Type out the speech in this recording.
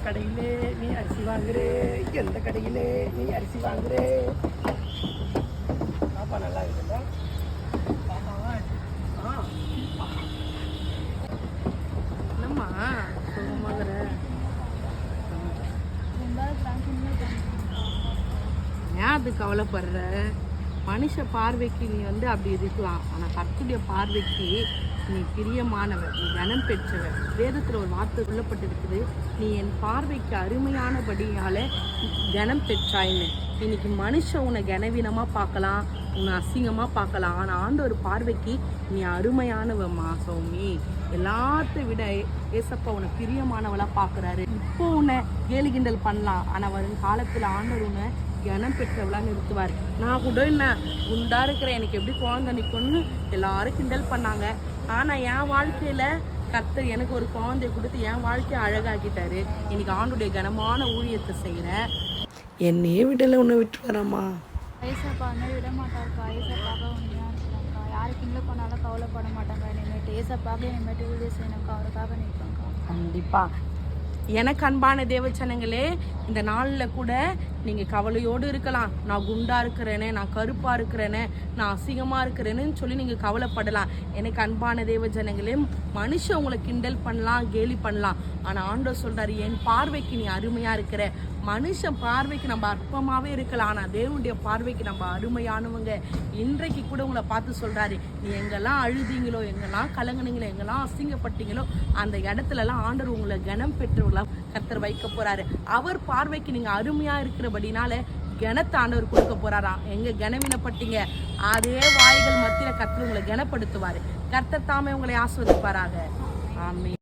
கடையிலே நீ அரிசி வாங்குறே, எந்த கடையிலே நீ அரிசி வாங்குறே. பாப்பா நல்லா இருக்குல்ல? என்னம்மா சுகமாகிற? ஏன் அது கவலைப்படுற? மனுஷ பார்வைக்கு நீ அப்படி இருக்கலாம், ஆனால் கர்த்தருடைய பார்வைக்கு நீ பிரியமானவர், நீ கனம் பெற்றவர். வேதத்தில் ஒரு வார்த்தை சொல்லப்பட்டிருக்குது, நீ என் பார்வைக்கு அருமையானபடியால் கனம் பெற்றாயின்னு. இன்னைக்கு மனுஷன் உன்னை கனவீனமாக பார்க்கலாம், உன்னை அசிங்கமாக பார்க்கலாம், ஆனால் ஆண்டவர் பார்வைக்கு நீ அருமையானவம்மா சௌமி. எல்லாத்த விட ஏசப்பா உன்னை பிரியமானவளாக பார்க்குறாரு. இப்போ உன்னை கேலி கிண்டல் பண்ணலாம், ஆனால் வரும் காலத்தில் ஆண்டவர் உன்னை கனம் பெற்றவளா நிறுத்துவார். நான் கூட என்ன குண்டா இருக்கிறேன், எனக்கு எப்படி குழந்தை நிற்கும்னு எல்லாரும் கிண்டல் பண்ணாங்க. ஆனால் என் வாழ்க்கையில் கர்த்தர் எனக்கு ஒரு குழந்தைய கொடுத்து என் வாழ்க்கையை அழகாக்கிட்டாரு. இன்னைக்கு ஆண்டுடைய கனமான ஊழியத்தை செய்கிறேன். என்னையே விடலை, உன்னை விட்டு வரமா? ஏசப்பா விட மாட்டாருக்கா. ஏசப்பாக உண்மையாக இருக்காங்கக்கா. யாருக்கு கிண்டல் பண்ணாலும் கவலைப்பட மாட்டாங்க. இனிமேட்டு ஏசப்பாக இனிமேட்டு வீடியோ செய்யணும்க்கா. அவருக்காக நிற்பேங்க்கா. கண்டிப்பாக. எனக்கு அன்பான தேவச்சனங்களே, இந்த நாளில் கூட நீங்கள் கவலையோடு இருக்கலாம். நான் குண்டா இருக்கிறேனே, நான் கருப்பாக இருக்கிறேனே, நான் அசிங்கமாக இருக்கிறேன்னு சொல்லி நீங்கள் கவலைப்படலாம். எனக்கு அன்பான தேவஜனங்களே, மனுஷன் உங்களை கிண்டல் பண்ணலாம், கேலி பண்ணலாம், ஆனால் ஆண்டவர் சொல்கிறாரு, என் பார்வைக்கு நீ அருமையாக இருக்கிற. மனுஷன் பார்வைக்கு நம்ம அற்பமாகவே இருக்கலாம், ஆனால் தேவனுடைய பார்வைக்கு நம்ம அருமையானவங்க. இன்றைக்கு கூட உங்களை பார்த்து சொல்கிறாரு, நீ எங்கெல்லாம் அழுதீங்களோ, எங்கெல்லாம் கலங்குனீங்களோ, எங்கெல்லாம் அசிங்கப்பட்டீங்களோ, அந்த இடத்துலலாம் ஆண்டவர் உங்களை கனம் பெற்றவர்களாக கர்த்தர் வைக்க போகிறாரு. அவர் பார்வைக்கு நீங்கள் அருமையாக இருக்கிறபடினால கனத்தை ஆண்டவர் கொடுக்க போகிறாராம். எங்கே கனவீனப்பட்டீங்க அதே வாய்கள் மத்தியில் கர்த்தர் உங்களை கனப்படுத்துவார். கர்த்தர் தாமே உங்களை ஆசீர்வதிப்பாராக. ஆமென்.